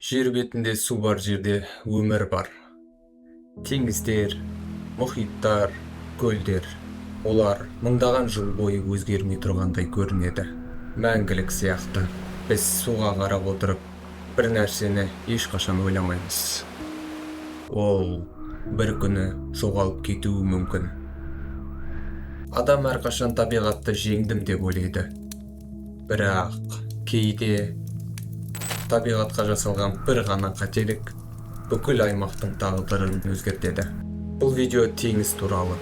Жер бетінде су бар жерде өмір бар. Теңіздер, мұхиттар, көлдер. Олар мыңдаған жыл бойы өзгермей тұрғандай көрінеді. Мәңгілік сияқты. Біз суға қарап отырып, бір нәрсені ешқашан ойламаймыз. Ол бір күні жоғалып кетуі мүмкін. Адам әрқашан табиғатты жеңдім деп ойлайды. Бірақ кейде табиғатқа жасалған бір ғана қателік бүкіл аймақтың тағдырын өзгертеді. Бұл видео теңіз туралы,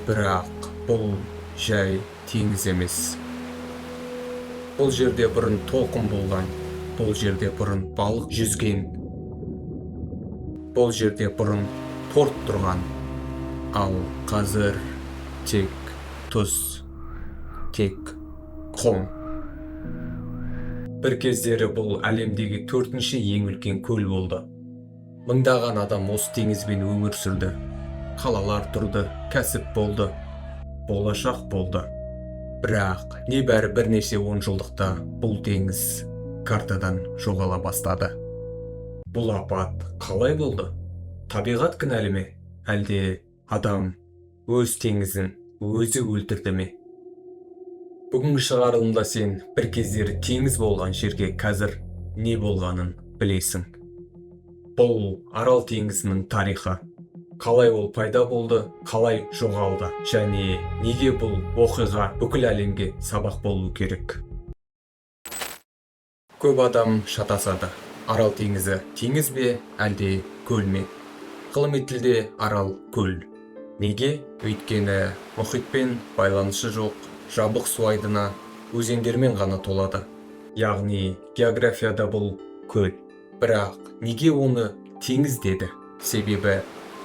бірақ бұл жай теңіз емес. Бұл жерде бұрын толқын болған, бұл жерде бұрын балық жүзген, бұл жерде бұрын порт тұрған, ал қазір тек тұз, тек құм. Бір кездері бұл әлемдегі 4-ші ең үлкен көл болды. Мыңдаған адам осы теңізбен өмір сүрді. Қалалар тұрды, кәсіп болды, болашақ болды. Бірақ небәрі бірнеше 10 жылдықта бұл теңіз картадан жоғала бастады. Бұл апат қалай болды? Табиғат кінәлі ме? Әлде адам өз теңізін өзі өлтірді ме? Бүгінгі шығарылымда сен бір кездері теңіз болған жерге қазір не болғанын білесің. Бұл Арал теңізінің тарихы. Қалай ол пайда болды, қалай жоғалды, және неге бұл оқиға бүкіл әлемге сабақ болу керек. Көп адам шатасады. Арал теңізі теңіз бе, әлде көл ме? Ғылыми тілде Арал көл. Неге? Өйткені мұхитпен байланысы жоқ, жабық су айдыны өзендермен ғана толады. Яғни географияда бұл көл. Бірақ неге оны теңіз деді? Себебі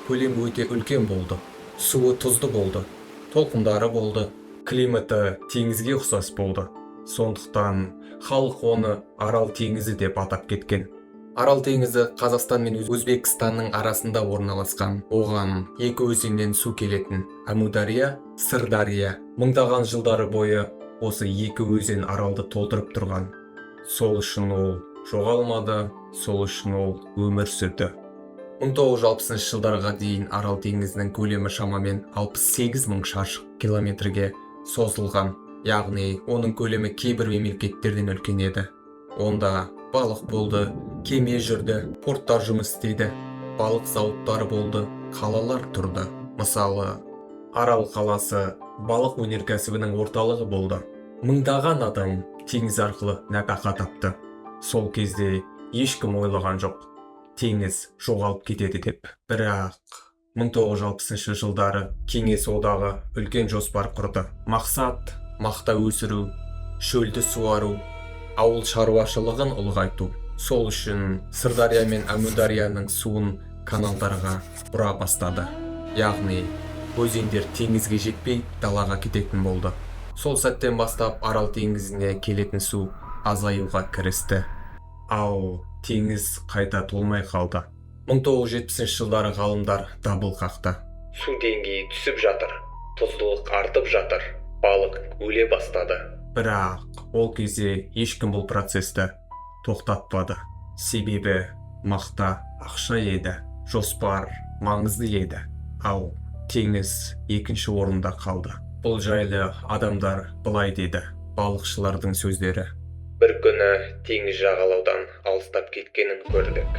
көлем өте үлкен болды. Суы тұзды болды, толқындары болды, климаты теңізге ұқсас болды. Сондықтан халық оны Арал теңізі деп атап кеткен. Арал теңізі Қазақстан мен Өзбекстанның арасында орналасқан. Оған екі өзеннен су келетін Әмудария, Сырдария. Мыңдаған жылдары бойы осы екі өзен аралды толтырып тұрған. Сол үшін ол жоғалмады, сол үшін ол өмір сүрді. 1960 жылдарға дейін Арал теңізінің көлемі шамамен 68 мың шаршы километрге созылған. Яғни оның көлемі кейбір мемлекеттерден үлкен еді. Онда балық болды, кеме жүрді, порттар жұмыс істеді, балық зауыттары болды, қалалар тұрды. Мысалы, Арал қаласы балық өнеркәсібінің орталығы болды. Мыңдаған адам теңіз арқылы нәпақа тапты. Сол кезде ешкім ойлаған жоқ, теңіз жоғалып кетеді деп. Бірақ 1960 жылдары Кеңес одағы үлкен жоспар құрды. Мақсат мақта өсіру, шөлді суару, ауыл шаруашылығын ұлғайту. Сол үшін Сырдария мен Әмударияның суын каналдарға бұра бастады. Яғни өзендер теңізге жетпей далаға кететін болды. Сол сәттен бастап Арал теңізіне келетін су азаюға кірісті. Ал теңіз қайта толмай қалды. 1970 жылдары ғалымдар дабыл қақты. Су деңгейі түсіп жатыр, тұздылық артып жатыр, балық өле бастады. Бірақ ол кезде ешкім бұл процесті тоқтатпады. Себебі мақта ақша еді, жоспар маңызды еді, ал теңіз екінші орында қалды. Бұл жайлы адамдар былай деді, балықшылардың сөздері. Бір күні теңіз жағалаудан алыстап кеткенін көрдік.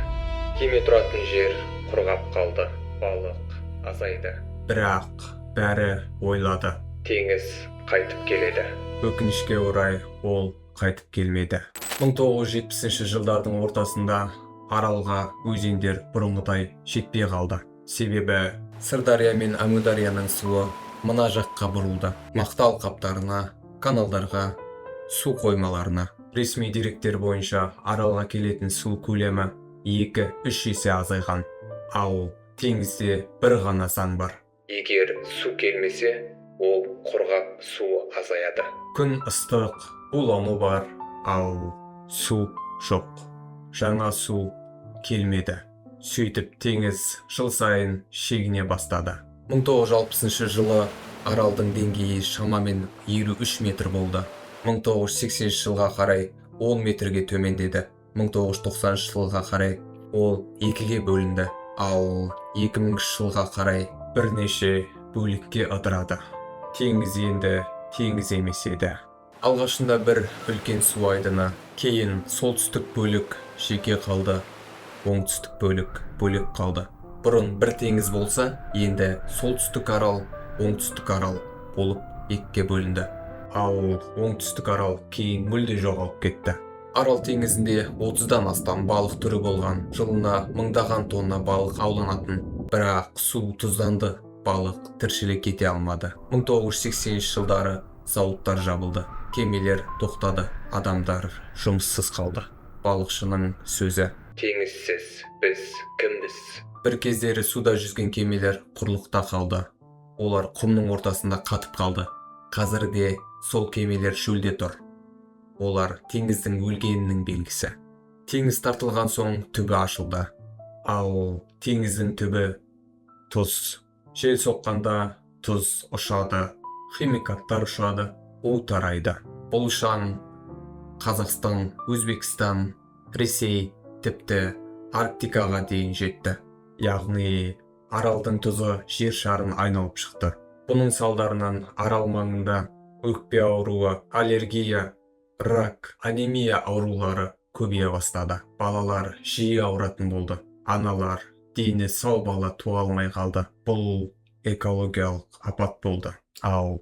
Кеме тұратын жер құрғап қалды, балық азайды. Бірақ бәрі ойлады, теңіз қайтып келеді. Өкінішке орай ол қайтып келмеді. 1970 жылдардың ортасында Аралға өзендер бұрынғыдай жетпей қалды. Себебі Сырдария мен Әмударияның суы мына жаққа бұрылды. Мақта алқаптарына, каналдарға, су қоймаларына. Ресми деректер бойынша Аралға келетін су көлемі 2-3 есе азайған. Ал теңізде бір ғана заң бар. Егер су келмесе, ол құрғап су азаяды. Күн ыстық, булану бар, ал су жоқ. Жаңа су келмеді. Сөйтіп теңіз жыл сайын шегіне бастады. 1960 жылы Аралдың деңгейі шамамен 53 метр болды. 1980 жылға қарай 10 метрге төмендеді. 1990 жылға қарай ол екіге бөлінді, ал 2000 жылға қарай бірнеше бөлікке ыдырады. Теңіз енді теңіз емес еді. Алғашында бір үлкен су айдыны, кейін солтүстік бөлік жеке қалды, оңтүстік бөлік бөлек қалды. Бұрын бір теңіз болса, енді солтүстік арал, оңтүстік арал болып екіге бөлінді. Ал оңтүстік арал кейін мүлде жоғалып кетті. Арал теңізінде 30-дан астам балық түрі болған, жылына мыңдаған тонна балық ауланатын, бірақ су тұзданды, балық тіршілік ете алмады. 1980 жылдары зауыттар жабылды, кемелер тоқтады, адамдар жұмыссыз қалды. Балықшының сөзі: теңізсіз біз кімбіз? Бір кездері суда жүзген кемелер құрлықта қалды. Олар құмның ортасында қатып қалды. Қазірде сол кемелер шөлде тұр. Олар теңіздің өлгенінің белгісі. Теңіз тартылған соң түбі ашылды. Ал теңіздің түбі тұз. Жел соққанда тұз ұшады, химикаттар ұшады, у тарайды. Бұл ұшан Қазақстан, Өзбекстан, Ресей, тіпті Арктикаға дейін жетті. Яғни аралдың тұзы жер шарын айналып шықты. Бұның салдарынан арал маңында өкпе ауруы, аллергия, рак, анемия аурулары көбейе бастады. Балалар жиі ауыратын болды. Аналар дені сау бала туа алмай қалды. Бұл экологиялық апат болды. Ал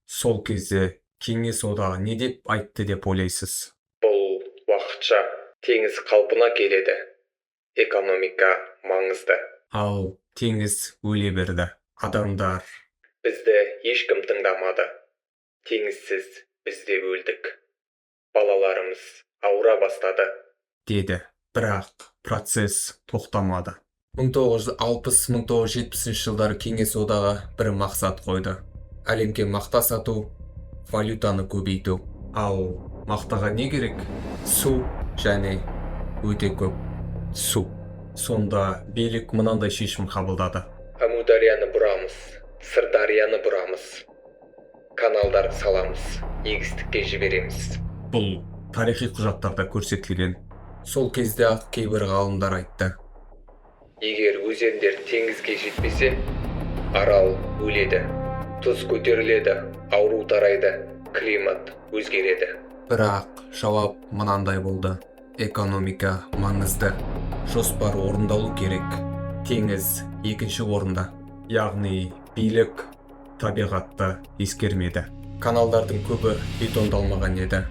сол кезде Кеңес одағы не деп айтты деп ойлайсыз? Бұл уақытша, теңіз қалпына келеді. Экономика маңызды. Ал теңіз өле берді. Адамдар: бізді ешкім тыңдамады. Теңізсіз біз де өлдік. Балаларымыз ауыра бастады, деді. Бірақ процесс тоқтамады. 1960-1970 жылдары Кеңес одағы бір мақсат қойды: әлемге мақта сату, валютаны көбейту. Ал мақтаға не керек? Су және өте көп су. Сонда билік мынандай шешім қабылдады: Әмударияны бұрамыз, Сырдарияны бұрамыз, каналдар саламыз, егістікке жібереміз. Бұл тарихи құжаттарда көрсетілген. Сол кезде ақ кейбір ғалымдар айтты: егер өзендер теңізге жетпесе, арал өледі, тұз көтеріледі, ауру тарайды, климат өзгереді. Бірақ жауап мынандай болды: экономика маңызды, жоспар орындалу керек. Теңіз екінші орында. Яғни билік табиғатты ескермеді. Каналдардың көбі бетондалмаған еді.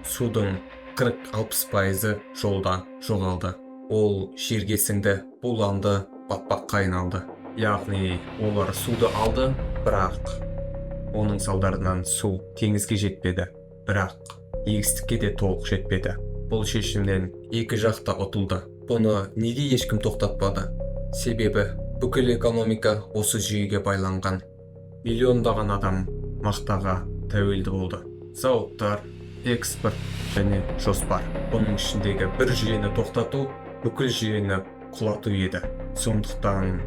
Судың 40-60% жолда жоғалды. Ол жерге сіңді, буланды, батпаққа айналды. Яғни олар суды алды, бірақ оның салдарынан су теңізге жетпеді. Бірақ егістікке де толық жетпеді. Бұл шешімнен екі жақта ұтылды. Бұны неге ешкім тоқтатпады? Себебі бүкіл экономика осы жүйеге байланған. Миллиондаған адам мақтаға тәуелді болды. Зауыттар, экспорт және жоспар. Бұның ішіндегі бір жүйені тоқтату бүкіл жүйені құлату еді. Сондықтан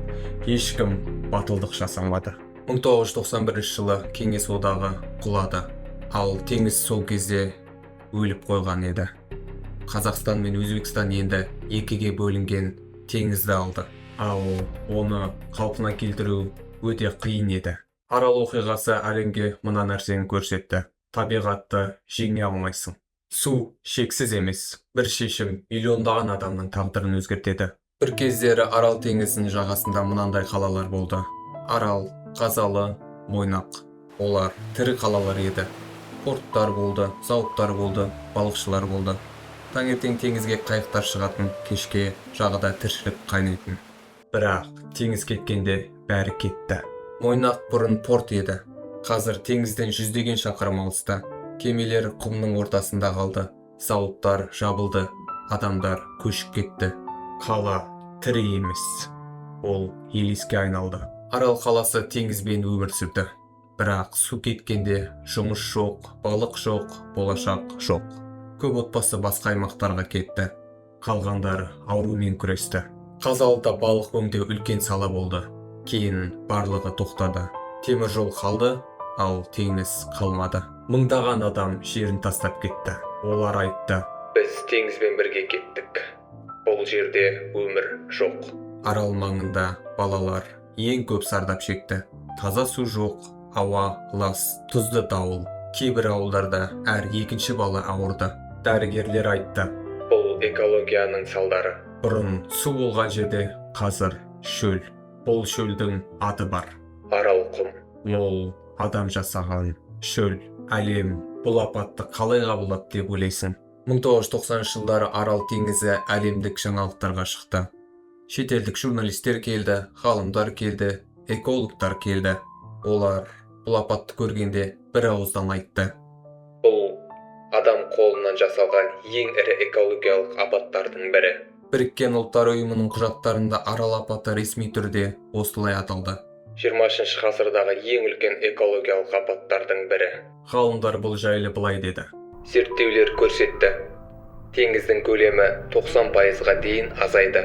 ешкім батылдық жасамады. 1991 жылы Кеңес одағы құлады. Ал теңіз сол кезде өліп қойған еді. Қазақстан мен Өзбекстан енді екіге бөлінген теңізді алды. Ал оны қалпына келтіру өте қиын еді. Арал оқиғасы әлемге мына нәрсені көрсетті: табиғатты жеңе алмайсың. Су шексіз емес. Бір шешім миллиондаған адамның тағдырын өзгертеді. Бір кездері Арал теңізінің жағасында мынандай қалалар болды: Арал, Қазалы, Мойнақ. Олар тірі қалалар еді. Порттар болды, зауыттар болды, балықшылар болды. Таңертең теңізге қайықтар шығатын, кешке жағада тіршілік қайнайтын. Бірақ теңіз кеткенде бәрі кетті. Мойнақ бұрын порт еді. Қазір теңізден жүздеген шақырым алыста. Кемелер құмның ортасында қалды. Зауыттар жабылды. Адамдар көшіп кетті. Қала тірі емес. Ол елеске айналды. Арал қаласы теңізбен өмір сүрді. Бірақ су кеткенде жұмыс жоқ, балық жоқ, болашақ жоқ. Көп отбасы басқа аймақтарға кетті. Қалғандар аурумен күресті. Қазалыда балық өңдеу үлкен сала болды. Кейін барлығы тоқтады. Темір жол қалды, ал теңіз қалмады. Мыңдаған адам жерін тастап кетті. Олар айтты: Біз теңізбен бірге кеттік. Бұл жерде өмір жоқ. Арал маңында балалар ең көп зардап шекті. Таза су жоқ, ауа лас, тұзды дауыл. Кейбір ауылдарда әр екінші бала ауырды. Дәрігерлер айтты, бұл экологияның салдары. Бұрын су болған жерде қазір шөл. Бұл шөлдің аты бар. Арал құм. Ол адам жасаған шөл. Әлем бұл апатты қалай қабылдап деп ойлайсың? 1990 жылдары Арал теңізі әлемдік жаңалықтарға шықты. Шетелдік журналистер келді, ғалымдар келді, экологтар келді. Олар бұл апатты көргенде бір ауыздан айтты. Бұл адам қолынан жасалған ең ірі экологиялық апаттардың бірі. Біріккен ұлттар ұйымының құжаттарында Арал апаты ресми түрде осылай аталды. 20 ғасырдағы ең үлкен экологиялық апаттардың бірі. Ғалымдар бұл жайлы былай деді. Зерттеулер көрсетті. Теңіздің көлемі 90%-ға дейін азайды.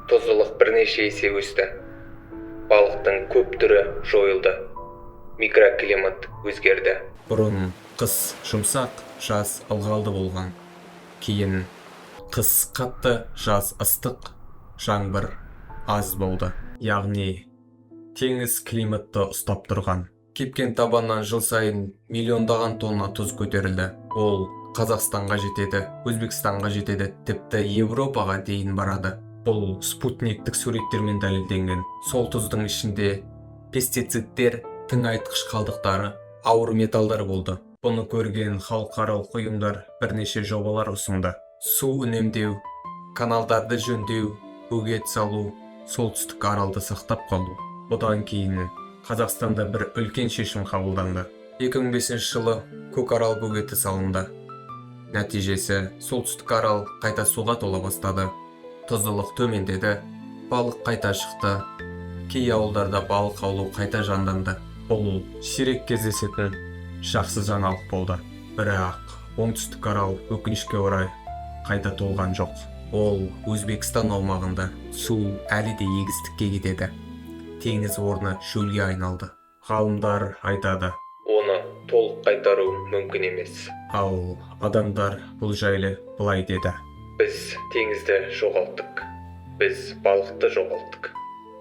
Тұздылық бірнеше есе өсті. Балықтың көп түрі жойылды. Микроклимат өзгерді. Бұрын қыс жұмсақ, жаз ылғалды болған. Кейін қыс қатты, жаз ыстық, жаңбыр аз болды. Яғни теңіз климатты ұстап тұрған. Кепкен табаннан жыл сайын миллиондаған тонна тұз көтерілді. Ол Қазақстанға жетеді, Өзбекстанға жетеді, тіпті Европаға дейін барады. Бұл спутниктік суреттермен дәлелденген. Сол тұздың ішінде пестицидтер, тыңайтқыш қалдықтары, ауыр металдар болды. Бұны көрген халықаралық ұйымдар бірнеше жобалар ұсынды. Су үнемдеу, каналдарды жөндеу, бөгет салу, солтүстік аралды сақтап қалу. Бұдан кейін Қазақстанда бір үлкен шешім қабылданды. 2005 жылы Көкарал бөгеті салынды. Нәтижесі солтүстік арал қайта суға тола бастады. Тұздылық төмендеді, балық қайта шықты. Кей ауылдарда балық аулау қайта жанданды. Бұл сирек кездесетін жақсы жаңалық болды. Бірақ оңтүстік арал өкінішке орай қайта толған жоқ. Ол Өзбекстан аумағында су әлі де егістікке кетеді. Теңіз орны шөлге айналды. Ғалымдар айтады, оны толық қайтару мүмкін емес. Ал адамдар бұл жайлы былай деді. Біз теңізді жоғалттық. Біз балықты жоғалттық.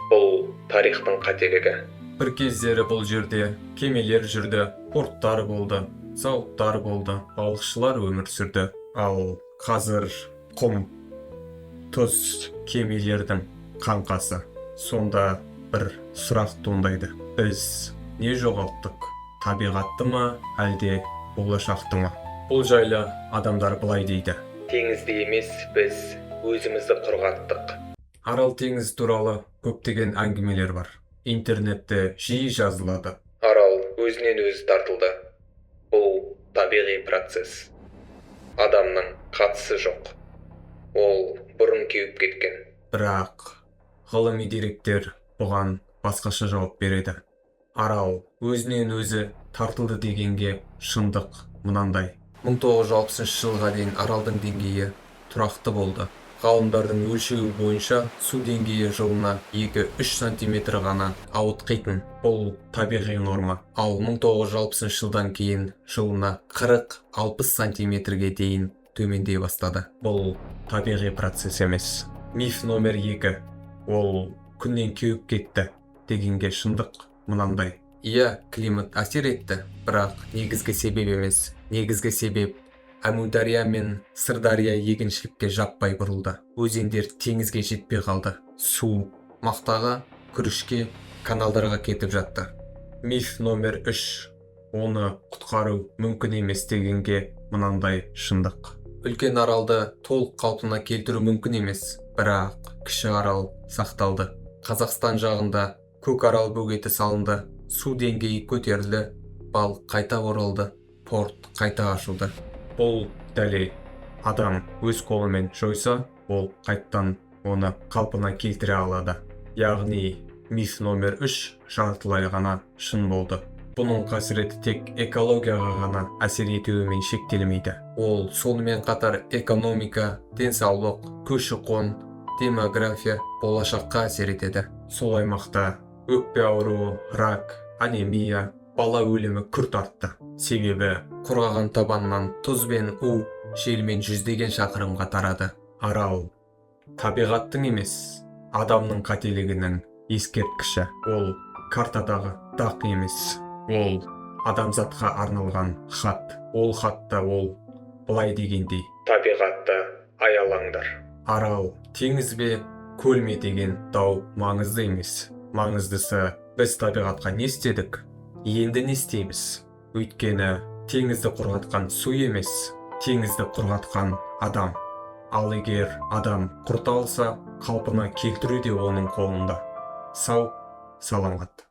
Бұл тарихтың қателігі. Бір кездері бұл жерде кемелер жүрді, порттар болды, зауыттар болды, балықшылар өмір сүрді. Ал қазір құм, тұз, кемелердің қаңқасы. Сонда бір сұрақ туындайды. Біз не жоғалттық? Табиғатты ма, әлде болашақты ма? Бұл жайлы адамдар былай дейді. Теңізді емес, біз өзімізді құрғаттық. Арал теңіз туралы көптеген әңгімелер бар. Интернетте жиі жазылады. Арал өзінен өзі тартылды. Бұл табиғи процесс. Адамның қатысы жоқ. Ол бұрын кеуіп кеткен. Бірақ ғылыми деректер бұған басқаша жауап береді. Арал өзінен өзі тартылды дегенге шындық мынандай. 1960 жылға дейін аралдың деңгейі тұрақты болды. Ғалымдардың өлшеуі бойынша су деңгейі жылына 2-3 сантиметр ғана ауытқитын. Бұл табиғи норма. Ал 1960 жылдан кейін жылына 40-60 сантиметрге дейін төмендей бастады. Бұл табиғи процесс емес. Миф номер 2. Ол күннен кеуіп кетті дегенге шындық мынандай. Иә, климат әсер етті, бірақ негізгі себеп емес. Негізгі себеп Әмудария мен Сырдария егіншілікке жаппай бұрылды. Өзендер теңізге жетпей қалды. Су мақтаға, күрішке, каналдарға кетіп жатты. Миф номер 3. Оны құтқару мүмкін емес дегенге мынандай шындық. Үлкен аралды толық қалпына келтіру мүмкін емес, бірақ кіші арал сақталды. Қазақстан жағында Көкарал бөгеті салынды, су деңгейі көтерілді, балық қайта оралды, порт қайта ашылды. Бұл дәлел. Адам өз қолымен жойса, ол қайттан оны қалпына келтіре алады. Яғни миф номер 3 жартылай ғана шын болды. Бұның қасіреті тек экологияға ғана әсер етуімен шектелмейді. Ол сонымен қатар экономика, денсаулық, көші-қон, демография, болашаққа әсер етеді. Сол аймақта өкпе ауруы, рак, анемия, бала өлімі күрт артты. Себебі құрғаған табаннан тұз бен у желмен жүздеген шақырымға тарады. Арал табиғаттың емес, адамның қателігінің ескерткіші. Ол картадағы дақ емес, ол адамзатқа арналған хат. Ол хатта ол былай дегендей: табиғатты аялаңдар. Арал теңіз бе, көл ме деген дау маңызды емес. Маңыздысы, біз табиғатқа не істедік, енді не істейміз? Өйткені теңізді құрғатқан су емес, теңізді құрғатқан адам. Ал егер адам құрта алса, қалпына келтіру де оның қолында. Сау, саламат.